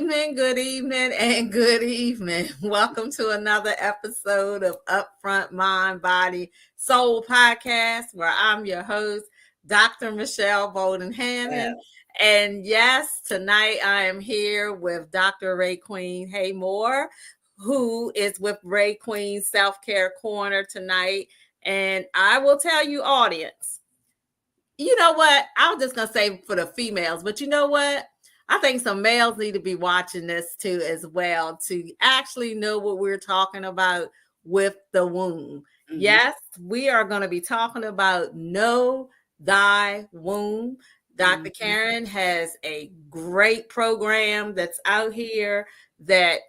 good evening, and good evening. Welcome to another episode of Upfront Mind, Body, Soul Podcast, where I'm your host, Dr. Michelle Bolden Hannon. And yes, tonight I am here with Dr. RayeQueen Haymore, who is with RayeQueen's Self-Care Corner tonight. And I will tell you, audience, you know what? I was just going to say for the females, but you know what? I think some males need to be watching this too as well to actually know what we're talking about with the womb. Mm-hmm. Yes, we are going to be talking about Know Thy Womb. Dr. Karen has a great program that's out here that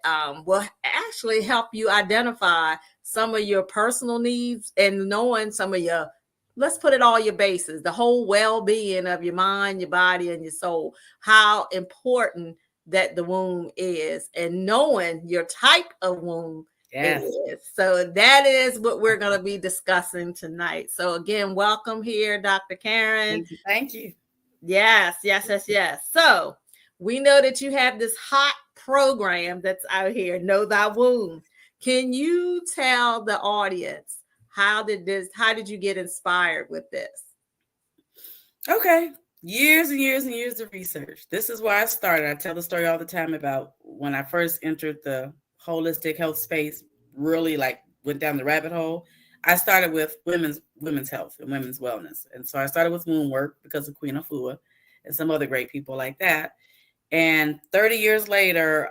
will actually help you identify some of your personal needs and knowing some of your, let's put it all your bases, the whole well-being of your mind, your body, and your soul, how important that the womb is, and knowing your type of womb is. So that is what we're going to be discussing tonight. So again, welcome here, Dr. Karen. Thank you. Yes. So we know that you have this hot program that's out here, Know Thy Womb. Can you tell the audience, how did you get inspired with this? Okay. Years and years and years of research. This is where I started. I tell the story all the time about when I first entered the holistic health space, really went down the rabbit hole. I started with women's health and women's wellness. And so I started with womb work because of Queen Afua and some other great people like that. And 30 years later,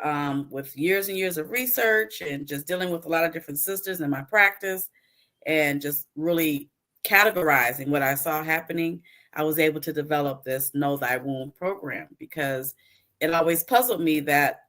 with years and years of research and just dealing with a lot of different sisters in my practice, and just really categorizing what I saw happening, I was able to develop this Know Thy Womb program, because it always puzzled me that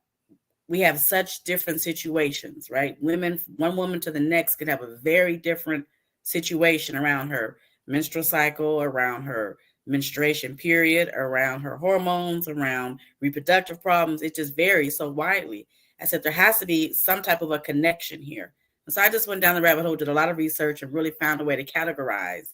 we have such different situations, right? One woman to the next could have a very different situation around her menstrual cycle, around her menstruation period, around her hormones, around reproductive problems. It just varies so widely. I said there has to be some type of a connection here. So I just went down the rabbit hole, did a lot of research, and really found a way to categorize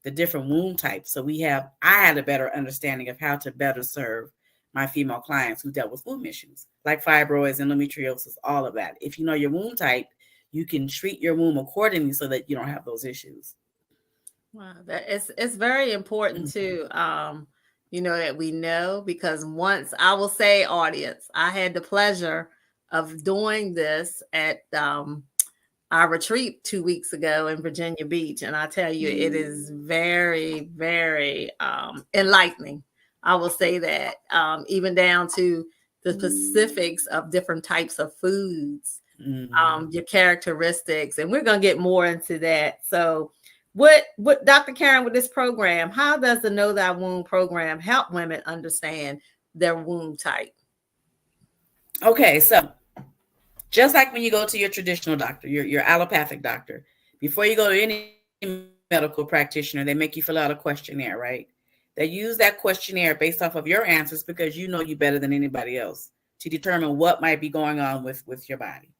the different womb types. So I had a better understanding of how to better serve my female clients who dealt with womb issues, like fibroids, endometriosis, all of that. If you know your womb type, you can treat your womb accordingly so that you don't have those issues. Wow, it's very important too, that we know, because once, I will say, audience, I had the pleasure of doing this at our retreat 2 weeks ago in Virginia Beach. And I tell you, it is very, very enlightening. I will say that, even down to the specifics of different types of foods, your characteristics. And we're going to get more into that. So what Dr. Karen, with this program, how does the Know Thy Womb program help women understand their womb type? Okay, so just like when you go to your traditional doctor, your allopathic doctor, before you go to any medical practitioner, they make you fill out a questionnaire, right? They use that questionnaire based off of your answers, because you know you better than anybody else, to determine what might be going on with your body.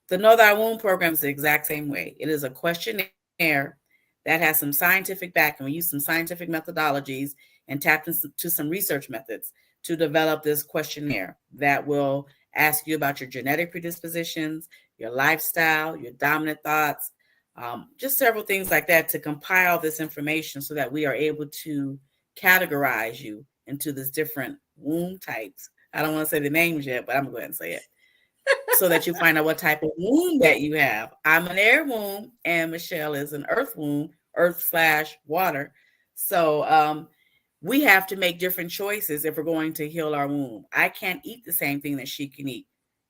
The Know Thy Womb program is the exact same way. It is a questionnaire that has some scientific backing. We use some scientific methodologies and tap into some research methods to develop this questionnaire that will ask you about your genetic predispositions, your lifestyle, your dominant thoughts, just several things like that, to compile this information so that we are able to categorize you into these different womb types. I don't want to say the names yet, but I'm going to go ahead and say it. So that you find out what type of womb that you have. I'm an air womb, and Michelle is an earth womb, earth/water. So we have to make different choices if we're going to heal our womb. I can't eat the same thing that she can eat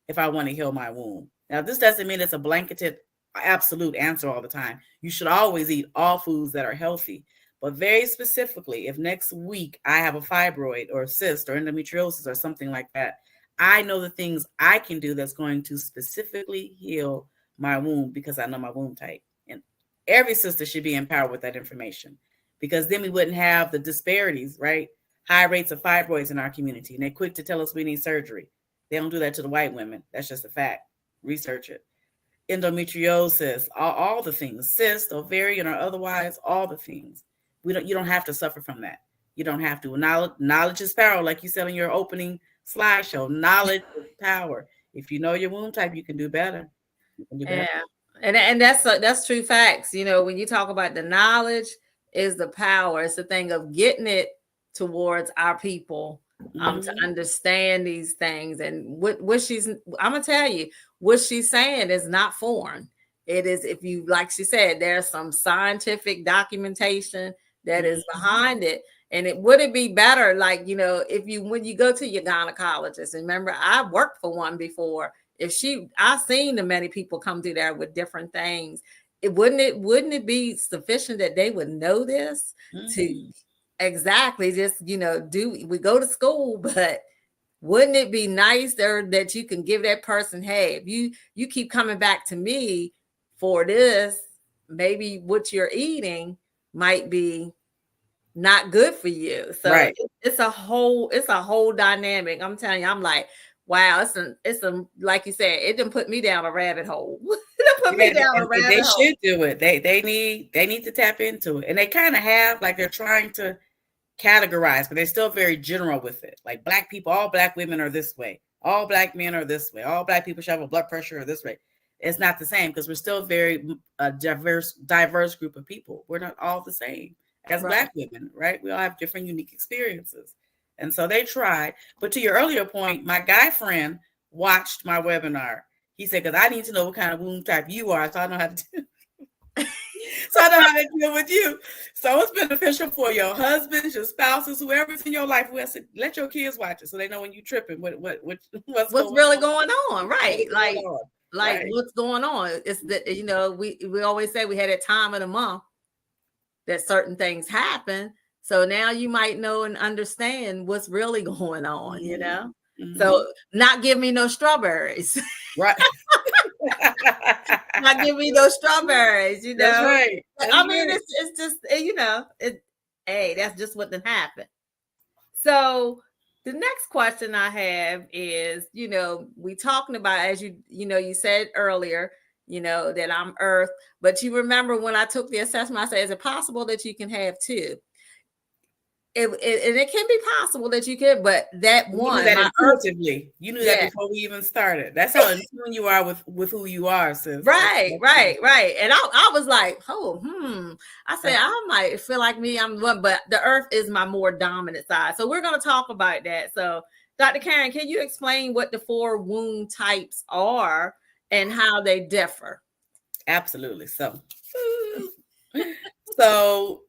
if I want to heal my womb. Now, this doesn't mean it's a blanketed absolute answer all the time. You should always eat all foods that are healthy. But very specifically, if next week I have a fibroid or a cyst or endometriosis or something like that, I know the things I can do that's going to specifically heal my womb, because I know my womb type. And every sister should be empowered with that information, because then we wouldn't have the disparities, right? High rates of fibroids in our community. And they're quick to tell us we need surgery. They don't do that to the white women. That's just a fact. Research it. Endometriosis, all the things, cyst, ovarian, or otherwise, all the things. You don't have to suffer from that. You don't have to. Knowledge is power, like you said in your opening slideshow. Knowledge is power. If you know your womb type, you can do better. You can do better. Yeah, and that's true facts. When you talk about the knowledge is the power. It's the thing of getting it towards our people, to understand these things. And what she's, I'm gonna tell you, what she's saying is not foreign. It is, if you, like she said, there's some scientific documentation that is behind it. And would it be better, like, if when you go to your gynecologist, and remember, I worked for one before. I've seen the many people come through there with different things. Wouldn't it be sufficient that they would know this to exactly just, we go to school, but wouldn't it be nicer that you can give that person, hey, if you keep coming back to me for this, maybe what you're eating might be not good for you. So right. it's a whole dynamic. I'm telling you, I'm like, wow, it's a like you said, it didn't put me down a rabbit hole. They should do it. They need to tap into it. And they kind of have, like, they're trying to categorize, but they're still very general with it. Like, Black people, all Black women are this way. All Black men are this way. All Black people should have a blood pressure or this way. It's not the same, because we're still very diverse group of people. We're not all the same as Black women, right? We all have different unique experiences. And so they tried. But to your earlier point, my guy friend watched my webinar. He said, because I need to know what kind of womb type you are, so I know how to do. So I know how to deal with you. So it's beneficial for your husbands, your spouses, whoever's in your life. Let your kids watch it so they know when you're tripping what's really going on, right? Right. What's going on? It's that, we always say we had a time of the month that certain things happen. So now you might know and understand what's really going on, So not give me no strawberries. Right. Not give me no strawberries, That's right. It's just, hey, that's just what did happen. So the next question I have is, we talking about, as you said earlier, that I'm Earth, but you remember when I took the assessment, I said, is it possible that you can have two? And it can be possible that you could, but that you one, knew that intuitively. You knew that before we even started. That's how in tune you are with who you are, sis. Right. And I was like, I said, I might feel like me, I'm one, but the Earth is my more dominant side. So we're going to talk about that. So Dr. Karen, can you explain what the 4 womb types are and how they differ? Absolutely. So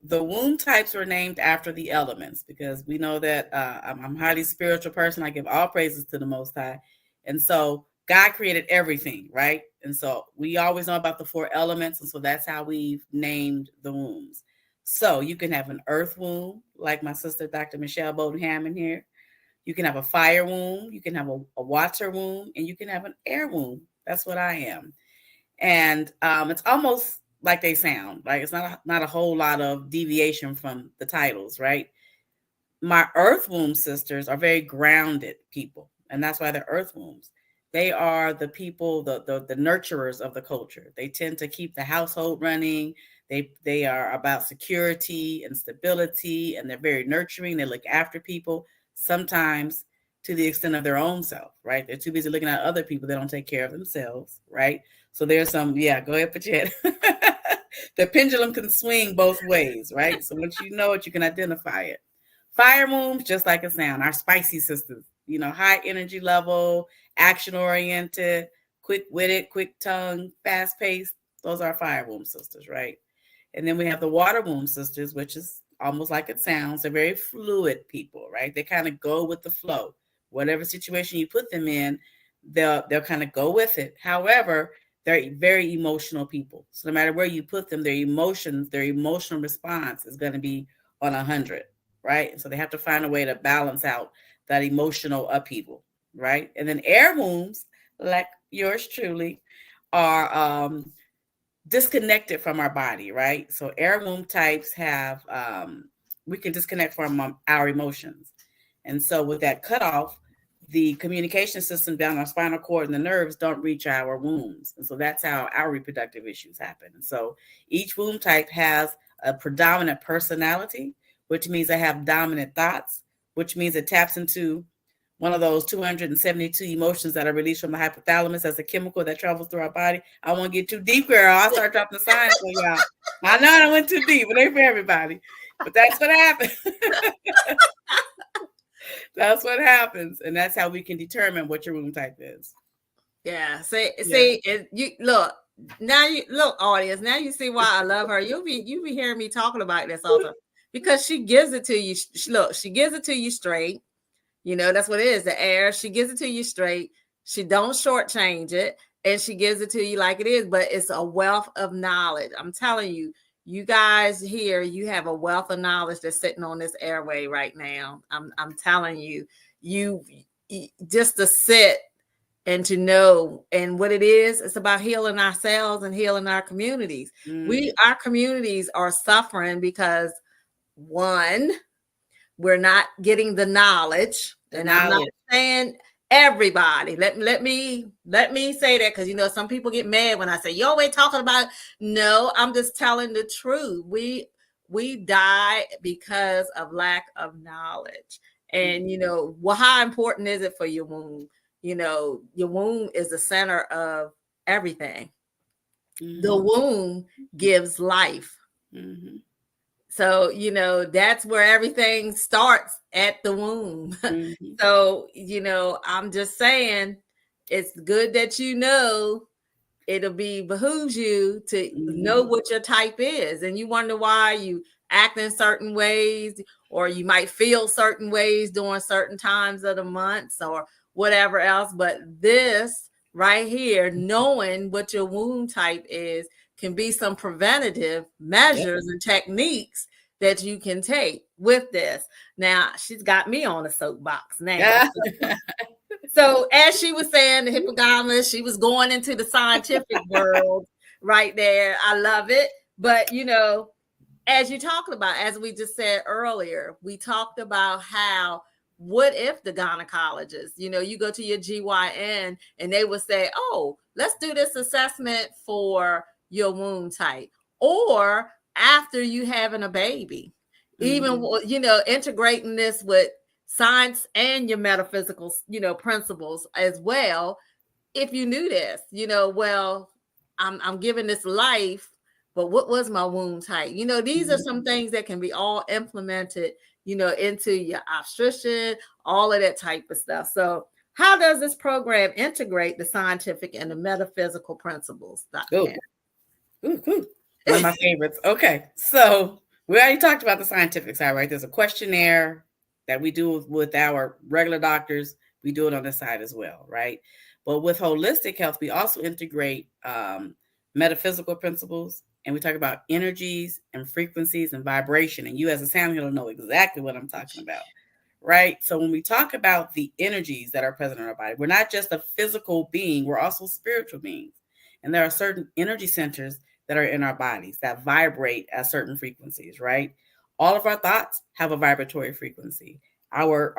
the womb types were named after the elements, because we know that I'm a highly spiritual person. I give all praises to the Most High. And so God created everything, right? And so we always know about the 4 elements. And so that's how we've named the wombs. So you can have an earth womb, like my sister, Dr. Michelle Bowden Hammond here. You can have a fire womb. You can have a water womb, and you can have an air womb. That's what I am. And it's almost like they sound. Like, it's not a whole lot of deviation from the titles, right? My earth womb sisters are very grounded people, and that's why they're earth wombs. They are the people, the nurturers of the culture. They tend to keep the household running. They are about security and stability, and they're very nurturing. They look after people, sometimes to the extent of their own self, right? They're too busy looking at other people. They don't take care of themselves, right? So there's some, go ahead, put your head. The pendulum can swing both ways, right? So once you know it, you can identify it. Fire wombs, just like it sounds, our spicy sisters, high energy level, action-oriented, quick-witted, quick-tongued, fast-paced. Those are fire womb sisters, right? And then we have the water womb sisters, which is almost like it sounds. They're very fluid people, right? They kind of go with the flow. Whatever situation you put them in, they'll kind of go with it. However, they're very emotional people. So no matter where you put them, their emotional response is going to be on 100, right? So they have to find a way to balance out that emotional upheaval, right? And then air wombs, like yours truly, are disconnected from our body, right? So air womb types have, we can disconnect from our emotions. And so with that cutoff, the communication system down our spinal cord and the nerves don't reach our wombs. And so that's how our reproductive issues happen. And so each womb type has a predominant personality, which means they have dominant thoughts, which means it taps into one of those 272 emotions that are released from the hypothalamus as a chemical that travels through our body. I won't get too deep, girl. I'll start dropping the science on y'all. I know I went too deep, but ain't for everybody. But that's what happens. That's what happens. And that's how we can determine what your womb type is. Yeah. See, you look, now you look, audience, now you see why I love her. You be hearing me talking about this all the time because she gives it to you. Look, she gives it to you straight. You know, that's what it is. The air, she gives it to you straight. She don't shortchange it, and she gives it to you like it is, but it's a wealth of knowledge. I'm telling you, you guys here, you have a wealth of knowledge that's sitting on this airway right now. I'm telling you, you just to sit and to know, and what it is, it's about healing ourselves and healing our communities. Our communities are suffering because, one, we're not getting the knowledge. And I'm not saying everybody. Let me say that, because, you know, some people get mad when I say, yo, ain't talking about. No, I'm just telling the truth. We die because of lack of knowledge. And, you know, well, how important is it for your womb? You know, your womb is the center of everything. The womb gives life. So, you know, that's where everything starts, at the womb. So, you know, I'm just saying, it's good that you know, it'll behooves you to know what your type is. And you wonder why you act in certain ways, or you might feel certain ways during certain times of the months or whatever else. But this right here, knowing what your womb type is, can be some preventative measures and techniques that you can take with this. Now, she's got me on a soapbox now. So as she was saying, the hippopotamus, she was going into the scientific world right there. I love it. But, you know, as you talked about, as we just said earlier, we talked about how, what if the gynecologist, you know, you go to your GYN and they would say, oh, let's do this assessment for your womb type, or after you having a baby, even, you know, integrating this with science and your metaphysical, you know, principles as well. If you knew this, you know, well, I'm giving this life, but what was my womb type? You know, these are some things that can be all implemented, you know, into your obstetrician, all of that type of stuff. So how does this program integrate the scientific and the metaphysical principles, Dr. Karen? One of my favorites. Okay, so we already talked about the scientific side, right? There's a questionnaire that we do with our regular doctors. We do it on this side as well, right? But with holistic health, we also integrate metaphysical principles, and we talk about energies and frequencies and vibration. And you as a sound healer know exactly what I'm talking about, right? So when we talk about the energies that are present in our body, we're not just a physical being, we're also spiritual beings. And there are certain energy centers that are in our bodies that vibrate at certain frequencies, right? All of our thoughts have a vibratory frequency. Our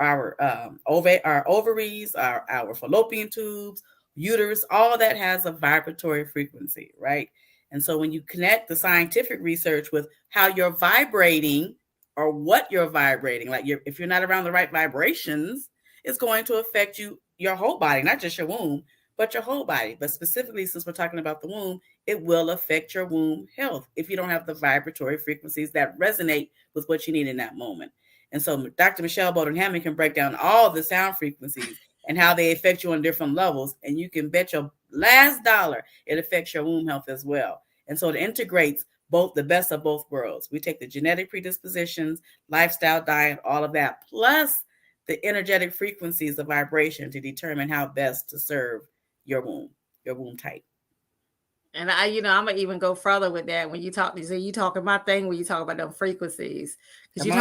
ovaries, our fallopian tubes, uterus, all that has a vibratory frequency, right? And so when you connect the scientific research with how you're vibrating or what you're vibrating, like if you're not around the right vibrations, it's going to affect your whole body, not just your womb, but your whole body. But specifically, since we're talking about the womb, it will affect your womb health if you don't have the vibratory frequencies that resonate with what you need in that moment. And so Dr. Michelle Bowden Hammond can break down all the sound frequencies and how they affect you on different levels. And you can bet your last dollar it affects your womb health as well. And so it integrates both the best of both worlds. We take the genetic predispositions, lifestyle, diet, all of that, plus the energetic frequencies of vibration to determine how best to serve your womb type. And I'm gonna even go further with that. When you talking about thing when you talk about them frequencies, because you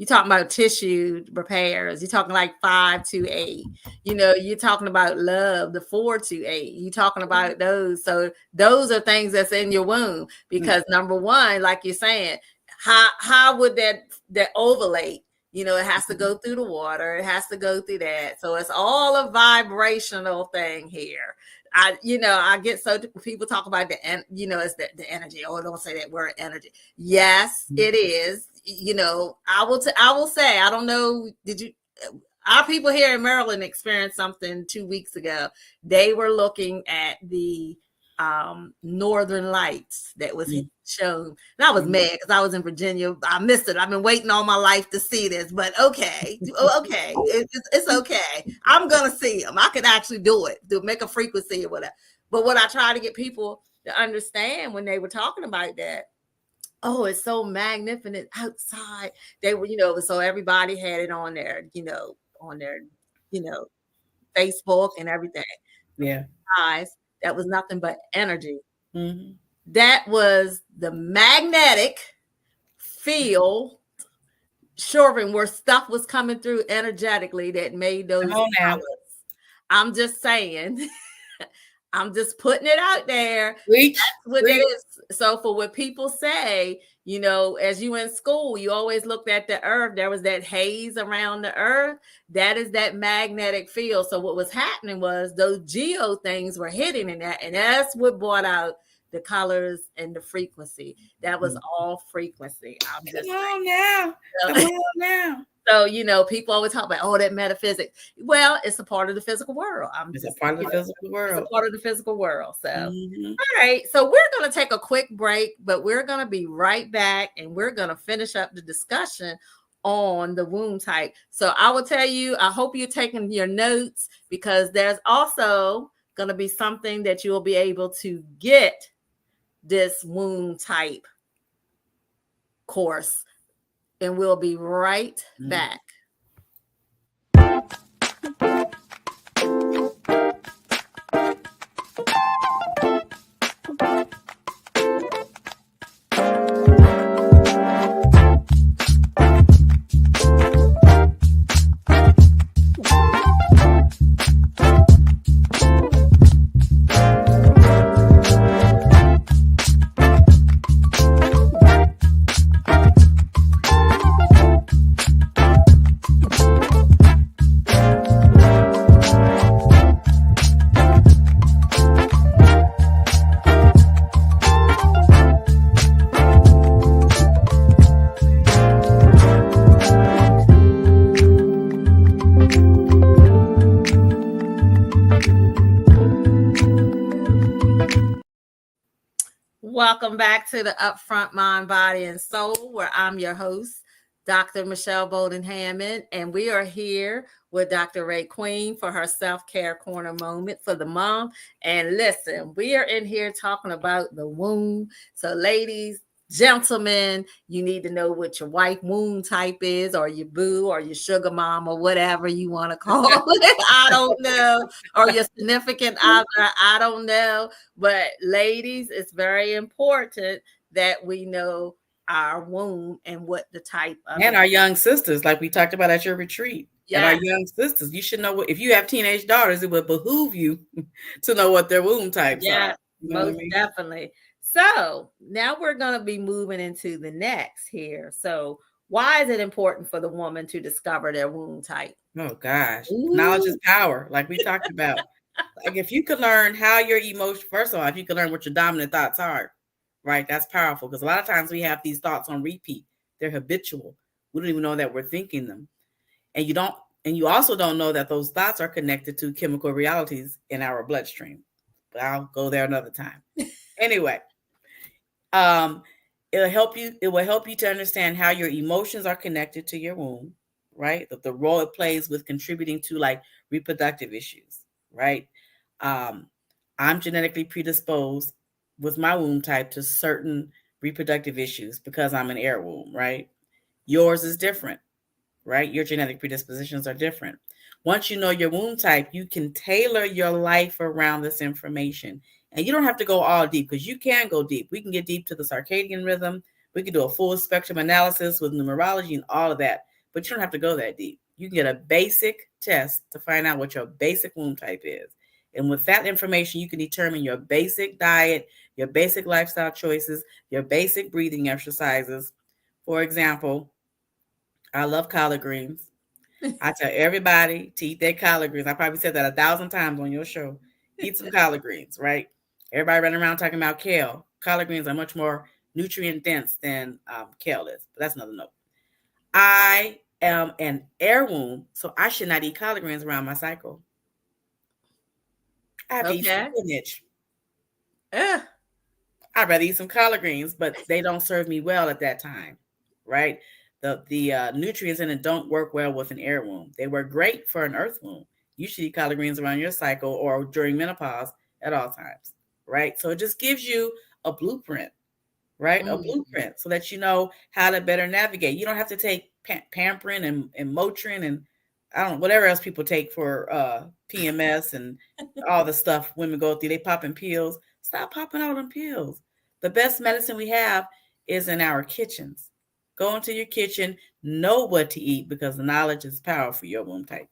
talking about tissue repairs. You're talking like 5-8. You're talking about love, the 4-8. You're talking about those. So those are things that's in your womb. Because number one, like you're saying, how would that ovulate? It has to go through the water. It has to go through that. So it's all a vibrational thing here. I get so people talk about it's the energy. Oh, don't say that word energy. Yes, it is. I will say, I don't know. our people here in Maryland experienced something 2 weeks ago. They were looking at the Northern Lights that was shown. And I was mad because I was in Virginia. I missed it. I've been waiting all my life to see this, but okay. It's okay. I'm going to see them. I could actually do it, make a frequency or whatever. But what I try to get people to understand when they were talking about that, oh, it's so magnificent outside. They were, so everybody had it on their, Facebook and everything. Yeah. Eyes, that was nothing but energy. Mm-hmm. That was the magnetic field showing where stuff was coming through energetically that made those colors. I'm just saying. I'm just putting it out there. That's what it is. So for what people say, as you in school, you always looked at the earth. There was that haze around the earth. That is that magnetic field. So what was happening was those geo things were hitting in that. And that's what brought out the colors and the frequency. That was all frequency. I'm just Come on now. So, people always talk about, that metaphysics. Well, it's a part of the physical world. It's a part of the physical world. It's a part of the physical world. So, all right. So we're going to take a quick break, but we're going to be right back and we're going to finish up the discussion on the womb type. So I will tell you, I hope you're taking your notes because there's also going to be something that you'll be able to get this womb type course. And we'll be right back. Welcome back to the Upfront Mind, Body, and Soul, where I'm your host, Dr. Michelle Bowden Hammond, and we are here with Dr. RayeQueen for her self-care corner moment for the month. And listen, we are in here talking about the womb. So ladies, gentlemen, you need to know what your wife womb type is, or your boo, or your sugar mom, or whatever you want to call it. I don't know. Or your significant other. I don't know. But ladies, it's very important that we know our womb and what the type of. And our young sisters, like we talked about at your retreat. Yeah. And our young sisters, you should know what, if you have teenage daughters, it would behoove you to know what their womb types are. You know most definitely. So now we're going to be moving into the next here. So why is it important for the woman to discover their womb type? Oh, gosh. Ooh. Knowledge is power, like we talked about. Like if you could learn how your emotion, first of all, if you could learn what your dominant thoughts are, right, that's powerful. Because a lot of times we have these thoughts on repeat. They're habitual. We don't even know that we're thinking them. And you also don't know that those thoughts are connected to chemical realities in our bloodstream. But I'll go there another time. Anyway. It will help you to understand how your emotions are connected to your womb, right? The role it plays with contributing to like reproductive issues, right? I'm genetically predisposed with my womb type to certain reproductive issues because I'm an air womb, right? Yours is different, right? Your genetic predispositions are different. Once you know your womb type, you can tailor your life around this information. And you don't have to go all deep because you can go deep. We can get deep to the circadian rhythm. We can do a full spectrum analysis with numerology and all of that. But you don't have to go that deep. You can get a basic test to find out what your basic womb type is. And with that information, you can determine your basic diet, your basic lifestyle choices, your basic breathing exercises. For example, I love collard greens. I tell everybody to eat their collard greens. I probably said that 1,000 times on your show. Eat some collard greens, right? Everybody running around talking about kale. Collard greens are much more nutrient dense than kale is. But that's another note. I an air womb, so I should not eat collard greens around my cycle. I have to eat some spinach. I'd rather eat some collard greens, but they don't serve me well at that time, right? The nutrients in it don't work well with an air womb. They work great for an earth womb. You should eat collard greens around your cycle or during menopause at all times, right? So it just gives you a blueprint, right? A blueprint so that you know how to better navigate. You don't have to take Pamprin and Motrin and I don't know, whatever else people take for PMS and all the stuff women go through. They popping pills. Stop popping all them pills. The best medicine we have is in our kitchens. Go into your kitchen, know what to eat because the knowledge is power for your womb type.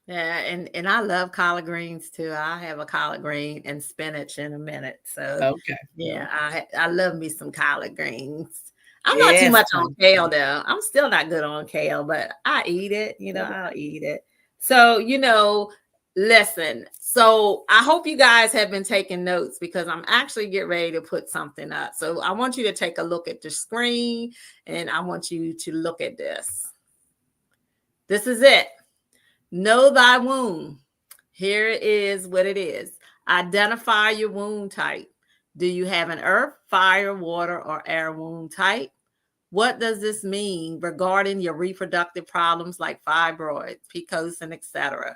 Yeah, and I love collard greens too. I have a collard green and spinach in a minute. So okay, yeah, I love me some collard greens. I'm not too much on kale though. I'm still not good on kale, but I eat it. I'll eat it. So listen. So I hope you guys have been taking notes because I'm actually getting ready to put something up. So I want you to take a look at the screen, and I want you to look at this. This is it. Know thy womb. Here is what it is. Identify your womb type. Do you have an earth, fire, water, or air womb type? What does this mean regarding your reproductive problems like fibroids, PCOS, and etc.?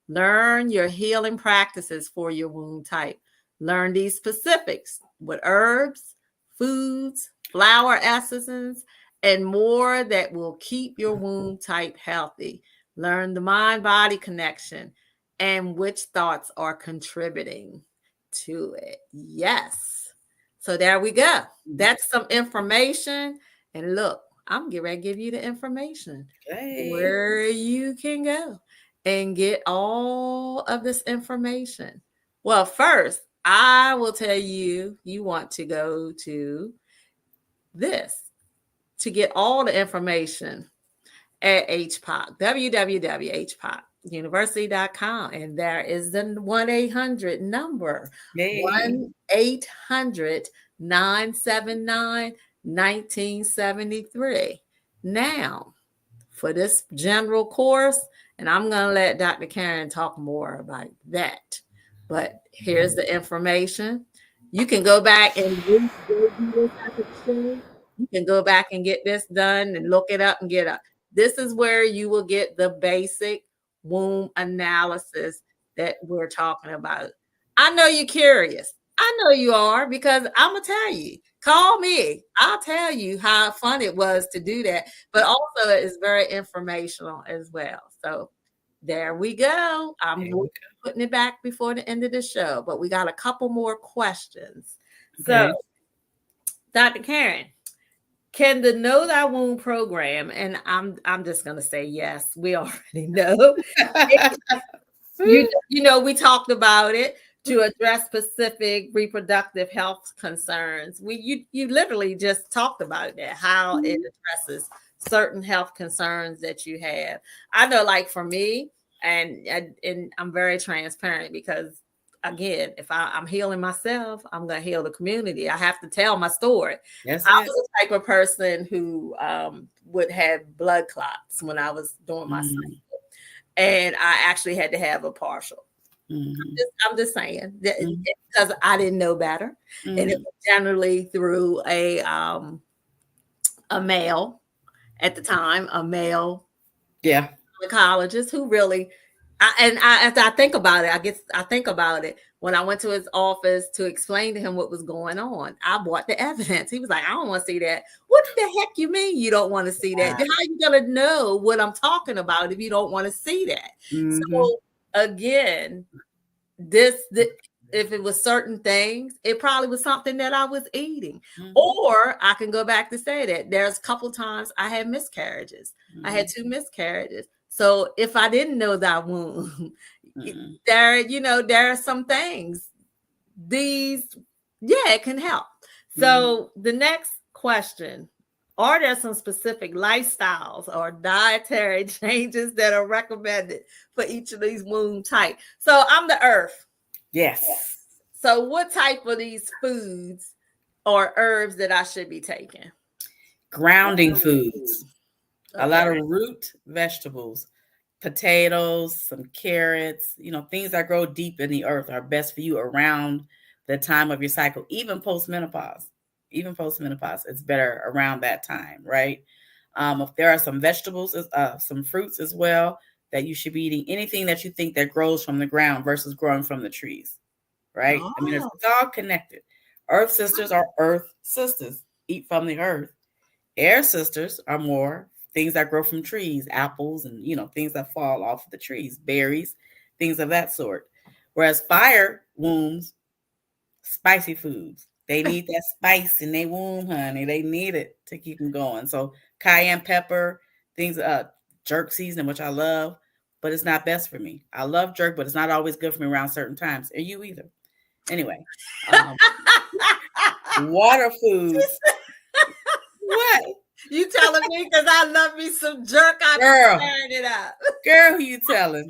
Learn your healing practices for your womb type. Learn these specifics with herbs, foods, flower essences, and more that will keep your womb type healthy. Learn the mind-body connection and which thoughts are contributing to it. Yes. So there we go. That's some information. And look, I'm getting ready to give you the information where you can go and get all of this information. Well, first, I will tell you, you want to go to this to get all the information at HPOC, www.hpocuniversity.com. And there is the 1-800 number, 1-800-979-1973. Now, for this general course, and I'm going to let Dr. Karen talk more about that. But here's the information. You can go back and you can go back and get this done and look it up and get up. This is where you will get the basic womb analysis that we're talking about. I know you're curious. I know you are because I'm going to tell you. Call me. I'll tell you how fun it was to do that. But also it's very informational as well. So there we go. I'm putting it back before the end of the show. But we got a couple more questions. So, Dr. Karen, can the Know Thy Womb program, and I'm just going to say yes, we already know. We talked about it to address specific reproductive health concerns. You literally just talked about that, how it addresses certain health concerns that you have. I know, like for me, and I'm very transparent because, again, if I'm healing myself, I'm going to heal the community. I have to tell my story. I was the type of person who would have blood clots when I was doing my cycle. And I actually had to have a partial. I'm just saying that because I didn't know better. And it was generally through a male at the time, a male gynecologist who really, as I think about it, I think about it when I went to his office to explain to him what was going on. I brought the evidence. He was like, I don't want to see that. What the heck you mean you don't want to see that? How are you going to know what I'm talking about if you don't want to see that? So again, if it was certain things, it probably was something that I was eating. Or I can go back to say that there's a couple times I had miscarriages. I had 2 miscarriages. So if I didn't know that womb, there are some things. It can help. So the next question, are there some specific lifestyles or dietary changes that are recommended for each of these womb types? So I'm the earth. Yes. So what type of these foods or herbs that I should be taking? Grounding foods. A lot of root vegetables, potatoes, some carrots, things that grow deep in the earth are best for you around the time of your cycle, even post-menopause. It's better around that time, right? If there are some vegetables, some fruits as well that you should be eating, anything that you think that grows from the ground versus growing from the trees, right? Oh. I mean, it's all connected. Earth sisters are earth sisters, eat from the earth. Air sisters are more things that grow from trees, apples, and things that fall off of the trees, berries, things of that sort. Whereas fire wombs, spicy foods. They need that spice in their womb, honey. They need it to keep them going. So cayenne pepper, things, jerk seasoning, which I love, but it's not best for me. I love jerk, but it's not always good for me around certain times. And you either. Anyway, water foods. What? You telling me because I love me some jerk? I'm tearing it up. Girl, who you telling?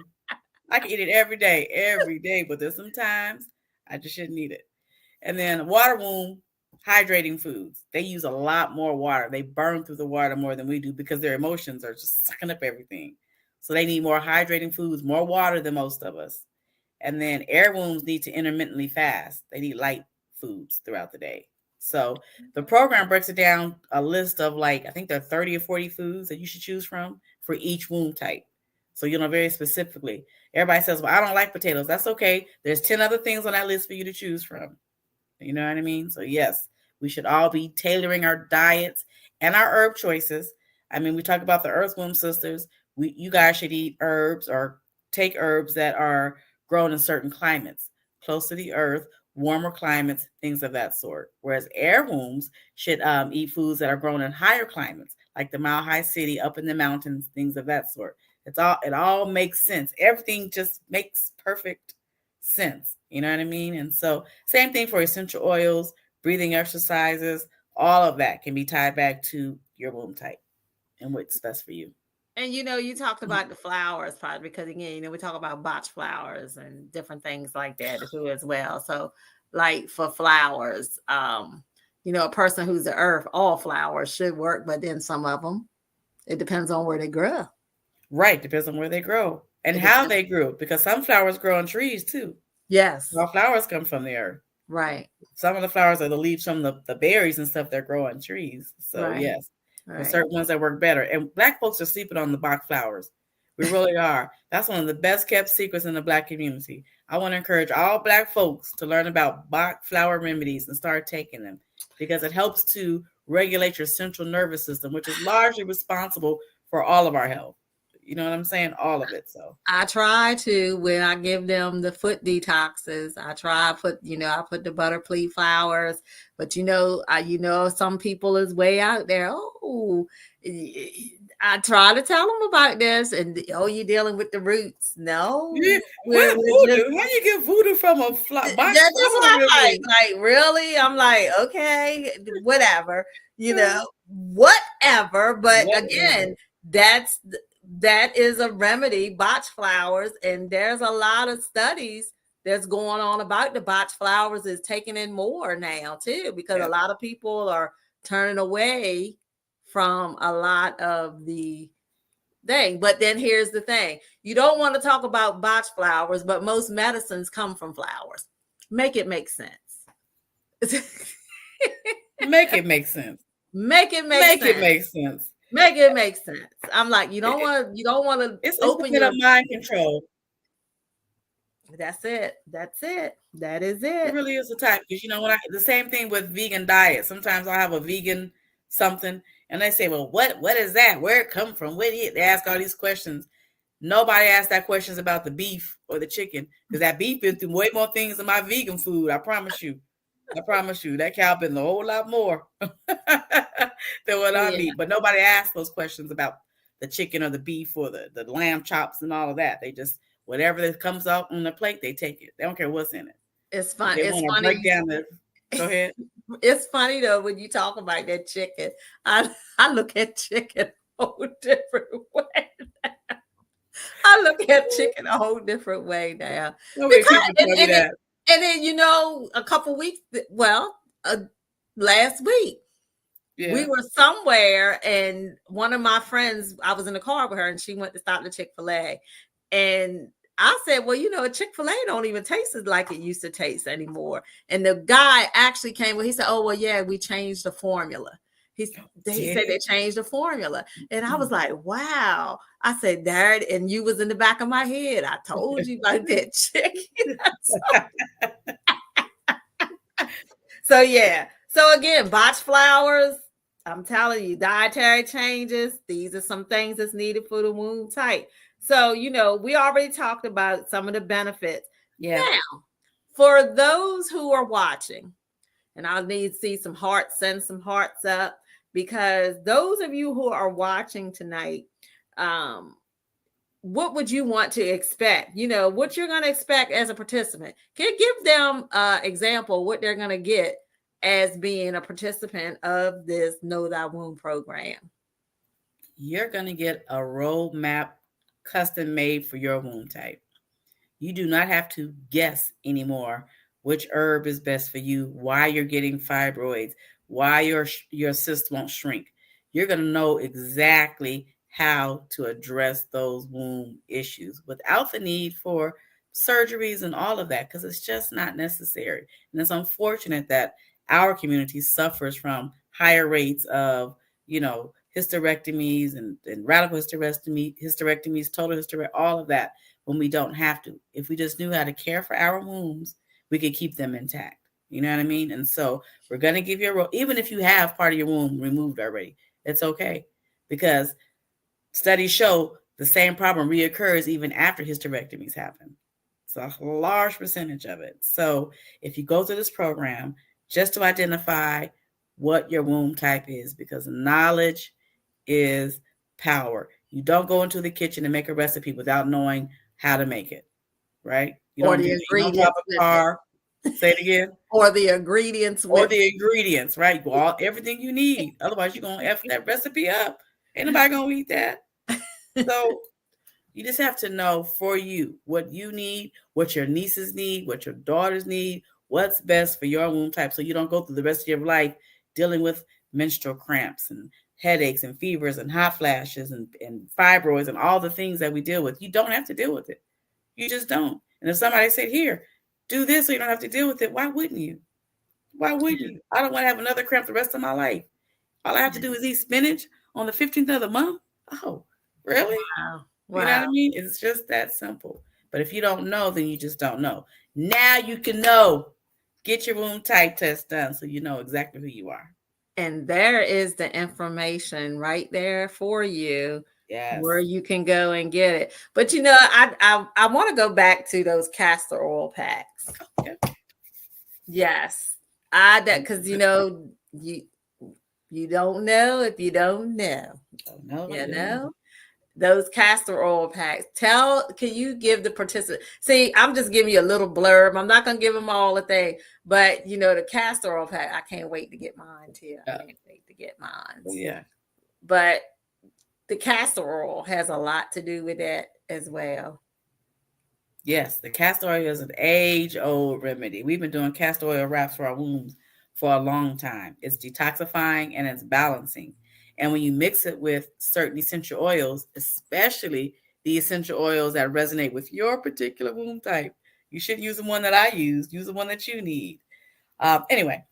I can eat it every day, but there's some times I just shouldn't eat it. And then water womb, hydrating foods. They use a lot more water. They burn through the water more than we do because their emotions are just sucking up everything. So they need more hydrating foods, more water than most of us. And then air wombs need to intermittently fast. They need light foods throughout the day. So the program breaks it down, a list of I think there are 30 or 40 foods that you should choose from for each womb type. So, very specifically, everybody says, well, I don't like potatoes. That's okay. There's 10 other things on that list for you to choose from. You know what I mean? So yes, we should all be tailoring our diets and our herb choices. I mean, we talk about the earthworm sisters. You guys should eat herbs or take herbs that are grown in certain climates, close to the earth, warmer climates, things of that sort. Whereas air wombs should eat foods that are grown in higher climates, like the Mile High City, up in the mountains, things of that sort. It all makes sense. Everything just makes perfect sense. You know what I mean? And so same thing for essential oils, breathing exercises, all of that can be tied back to your womb type and what's best for you. And you talked about the flowers part because again, we talk about Bach flowers and different things like that too as well. So like for flowers, a person who's the earth, all flowers should work, but then some of them, it depends on where they grow. Right. Depends on where they grow and how they grew, because some flowers grow on trees too. Yes. All flowers come from the earth. Right. Some of the flowers are the leaves from the berries and stuff that grow on trees. So yes. There's certain ones that work better. And Black folks are sleeping on the Bach flowers. We really are. That's one of the best kept secrets in the Black community. I want to encourage all Black folks to learn about Bach flower remedies and start taking them because it helps to regulate your central nervous system, which is largely responsible for all of our health. You know what I'm saying? All of it. So I try to, when I give them the foot detoxes, I put the butterpleat flowers, but some people is way out there. Oh, I try to tell them about this and you're dealing with the roots. No. Yeah. Voodoo? How you get voodoo from a flower? That's what I'm like, really? I'm like, okay, whatever, whatever. But again, that is a remedy, Bach flowers, and there's a lot of studies that's going on about the Bach flowers is taking in more now too, because a lot of people are turning away from a lot of the thing. But then here's the thing. You don't want to talk about Bach flowers, but most medicines come from flowers. Make it make sense. Make it make sense. Make it make sense. Make it make sense. I'm like, you don't want to open your mind control. That's it. That is it. It really is the type, because the same thing with vegan diet. Sometimes I'll have a vegan something and they say, well, what is that? Where it come from? What is it? They ask all these questions. Nobody asked that questions about the beef or the chicken, because that beef been through way more things than my vegan food. I promise you. That cow been a whole lot more than what I eat. But nobody asked those questions about the chicken or the beef or the lamb chops and all of that. They just, whatever that comes out on the plate, they take it. They don't care what's in it. It's fun. It's funny. Go ahead. It's funny though when you talk about that chicken. I look at chicken a whole different way. I look at chicken a whole different way now. And then, a couple weeks, last week, we were somewhere, and one of my friends, I was in the car with her, and she went to stop the Chick-fil-A, and I said, well, Chick-fil-A don't even taste like it used to taste anymore. And the guy actually came, he said, oh, well, yeah, we changed the formula. He said they changed the formula. And I was like, wow. I said, Dad, and you was in the back of my head. I told you about that chicken. So, yeah. So, again, botched flowers. I'm telling you, dietary changes. These are some things that's needed for the wound type. So, we already talked about some of the benefits. Yeah. Now, for those who are watching, and I'll need to see some hearts, send some hearts up, because those of you who are watching tonight, what would you want to expect? What you're going to expect as a participant. Can you give them an example what they're going to get as being a participant of this Know Thy Wound program? You're going to get a roadmap custom made for your wound type. You do not have to guess anymore which herb is best for you, why you're getting fibroids, why your cyst won't shrink. You're going to know exactly how to address those wound issues without the need for surgeries and all of that, because it's just not necessary. And it's unfortunate that our community suffers from higher rates of, hysterectomies and radical hysterectomies, total hysterectomy, all of that, when we don't have to. If we just knew how to care for our wounds, we could keep them intact. You know what I mean? And so we're going to give you even if you have part of your wound removed already, it's okay, because studies show the same problem reoccurs even after hysterectomies happen. It's a large percentage of it. So if you go through this program, just to identify what your wound type is, because knowledge is power. You don't go into the kitchen and make a recipe without knowing how to make it, right? You or don't the ingredients. Say it again. Or the ingredients. Right? Everything you need. Otherwise, you're going to F that recipe up. Ain't nobody going to eat that. So you just have to know for you what you need, what your nieces need, what your daughters need, what's best for your wound type, so you don't go through the rest of your life dealing with menstrual cramps and headaches and fevers and hot flashes and fibroids and all the things that we deal with. You don't have to deal with it. You just don't. And if somebody said, here, do this so you don't have to deal with it, why wouldn't you? Why wouldn't you? I don't want to have another cramp the rest of my life. All I have to do is eat spinach on the 15th of the month. Oh, really? Wow. You know what I mean? It's just that simple. But if you don't know, then you just don't know. Now you can know. Get your wound type test done so you know exactly who you are. And there is the information right there for you. Yes. Where you can go and get it. But I want to go back to those castor oil packs. Okay. Yes. Because you don't know if you don't know. Those castor oil packs. Can you give the participant? See, I'm just giving you a little blurb. I'm not going to give them all a thing, but the castor oil pack, I can't wait to get mine too. I can't wait to get mine. Yeah. But the castor oil has a lot to do with that as well. Yes, the castor oil is an age-old remedy. We've been doing castor oil wraps for our wounds for a long time. It's detoxifying and it's balancing. And when you mix it with certain essential oils, especially the essential oils that resonate with your particular wound type, you should use the one that I use. Use the one that you need. Anyway,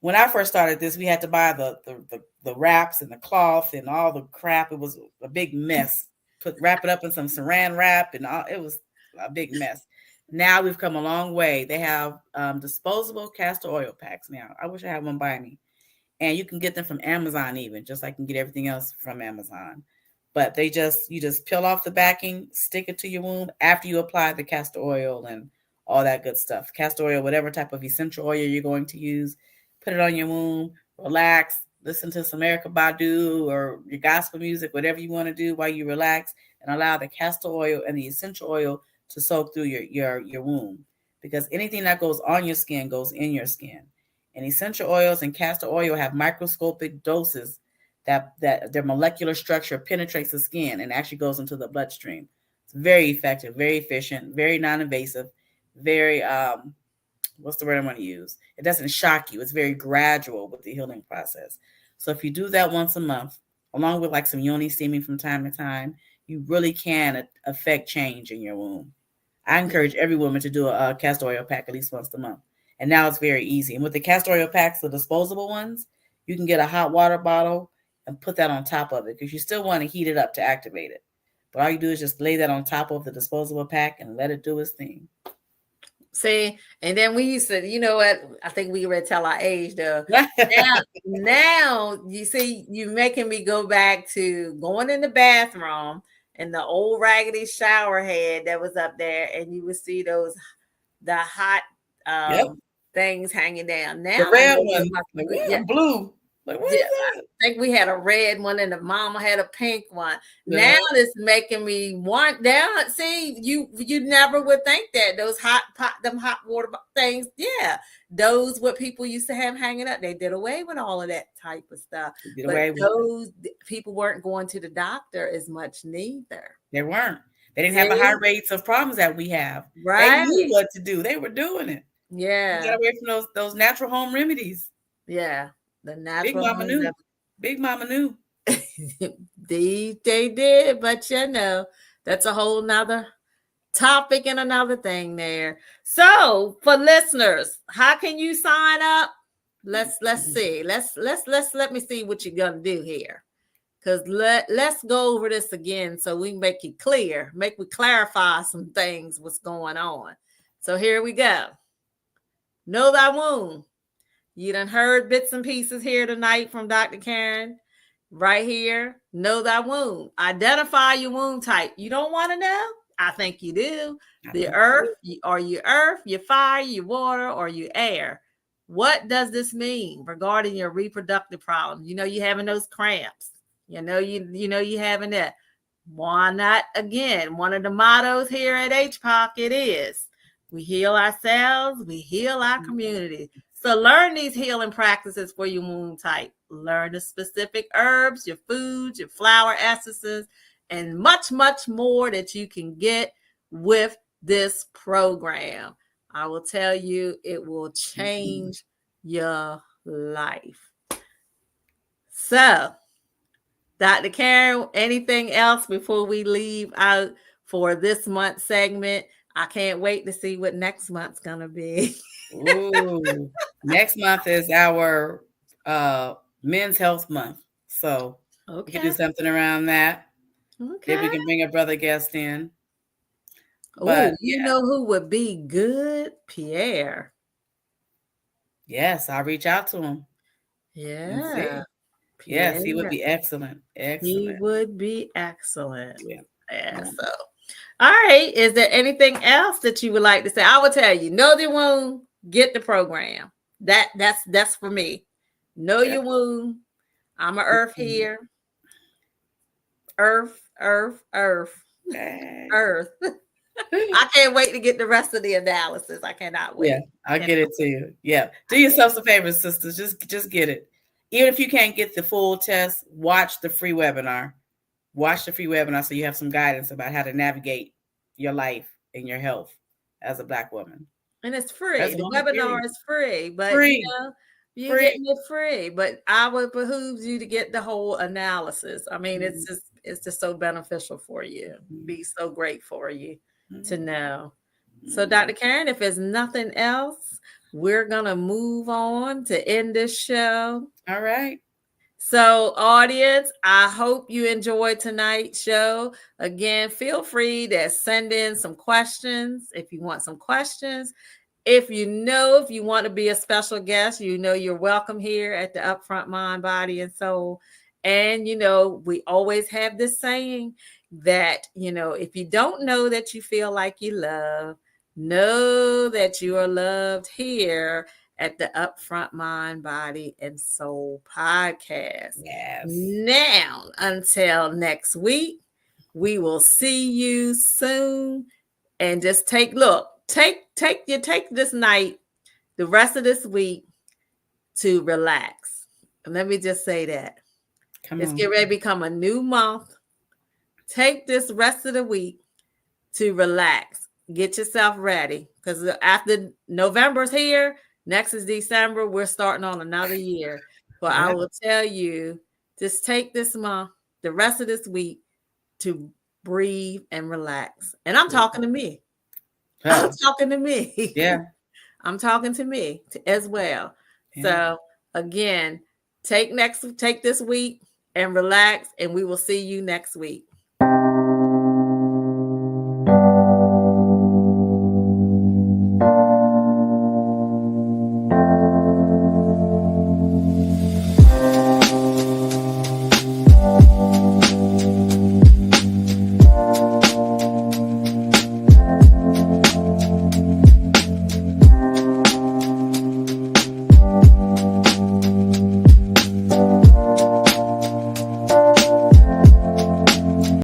when I first started this, we had to buy the wraps and the cloth and all the crap. It was a big mess. Wrap it up in some saran wrap and all. It was a big mess. Now we've come a long way. They have disposable castor oil packs now. I wish I had one by me. And you can get them from Amazon even, just like you can get everything else from Amazon. But you just peel off the backing, stick it to your wound after you apply the castor oil and all that good stuff. Castor oil, whatever type of essential oil you're going to use, put it on your wound, relax, listen to some Erykah Badu or your gospel music, whatever you want to do while you relax, and allow the castor oil and the essential oil to soak through your wound. Because anything that goes on your skin goes in your skin. And essential oils and castor oil have microscopic doses that their molecular structure penetrates the skin and actually goes into the bloodstream. It's very effective, very efficient, very non-invasive, very, what's the word I want to use? It doesn't shock you. It's very gradual with the healing process. So if you do that once a month, along with like some yoni steaming from time to time, you really can affect change in your womb. I encourage every woman to do a castor oil pack at least once a month. And now it's very easy. And with the castor oil packs, the disposable ones, you can get a hot water bottle and put that on top of it because you still want to heat it up to activate it. But all you do is just lay that on top of the disposable pack and let it do its thing. See, and then we used to, you know what? I think we already tell our age though. Now you see, you making me go back to going in the bathroom and the old raggedy shower head that was up there, and you would see the hot things hanging down. Now the red one, blue. Like, what is that? I think we had a red one and the mama had a pink one. Now it's making me want down. See, you never would think that those hot water things. Yeah, those what people used to have hanging up. They did away with all of that type of stuff. But those people weren't going to the doctor as much neither. They weren't. They didn't have the high rates of problems that we have. Right. They knew what to do. They were doing it. Yeah. You got away from those natural home remedies. Yeah. The natural Big Mama knew. they did, but you know, that's a whole nother topic and another thing there. So for listeners, how can you sign up? Let's see. Let me see what you're gonna do here. Because let's go over this again so we make it clear, we clarify some things, what's going on. So here we go. Know thy womb. You done heard bits and pieces here tonight from Dr. Karen right here. Know thy womb. Identify your womb type. You don't want to know? I think you do. The earth, are you earth, you fire, you water, or you air? What does this mean regarding your reproductive problems? You know, you having those cramps. You know you having that. Why not? Again, one of the mottos here at HPOC it is, we heal ourselves, we heal our community. So learn these healing practices for your womb type. Learn the specific herbs, your foods, your flower essences, and much, much more that you can get with this program. I will tell you, it will change your life. So, Dr. Karen, anything else before we leave out for this month's segment? I can't wait to see what next month's going to be. Ooh, next month is our Men's Health Month. So we can do something around that. Okay. Then we can bring a brother guest in. But you know who would be good? Pierre. Yes, I'll reach out to him. Yeah. Yes, he would be excellent. He would be excellent. Yeah. So, all right. Is there anything else that you would like to say? I will tell you, know the womb, get the program. That's for me. Know your womb. I'm an earth here. Earth. I can't wait to get the rest of the analysis. I cannot wait. Yeah, I'll get it to you. Yeah. Do yourself some favors, sisters. Just get it. Even if you can't get the full test, watch the free webinar. Watch the free webinar so you have some guidance about how to navigate your life and your health as a Black woman. And it's free. The webinar is free, but you're getting it free. But I would behoove you to get the whole analysis. I mean, it's just so beneficial for you. Be so great for you to know. So, Dr. Karen, if there's nothing else, we're gonna move on to end this show. All right. So, audience, I hope you enjoyed tonight's show. Again, feel free to send in some questions if you want some questions. If you want to be a special guest, you're welcome here at the Upfront Mind, Body, and Soul. And, we always have this saying that, if you don't know that you feel like you love, know that you are loved here at the Upfront Mind, Body, and Soul podcast. Yes. Now, until next week, we will see you soon. And just take this night, the rest of this week, to relax. And let me just say that. It's getting ready to become a new month. Take this rest of the week to relax. Get yourself ready. Because after November's here, next is December. We're starting on another year. But I will tell you, just take this month, the rest of this week, to breathe and relax. And I'm talking to me. I'm talking to me. Yeah. I'm talking to me as well. Yeah. So again, take this week and relax, and we will see you next week.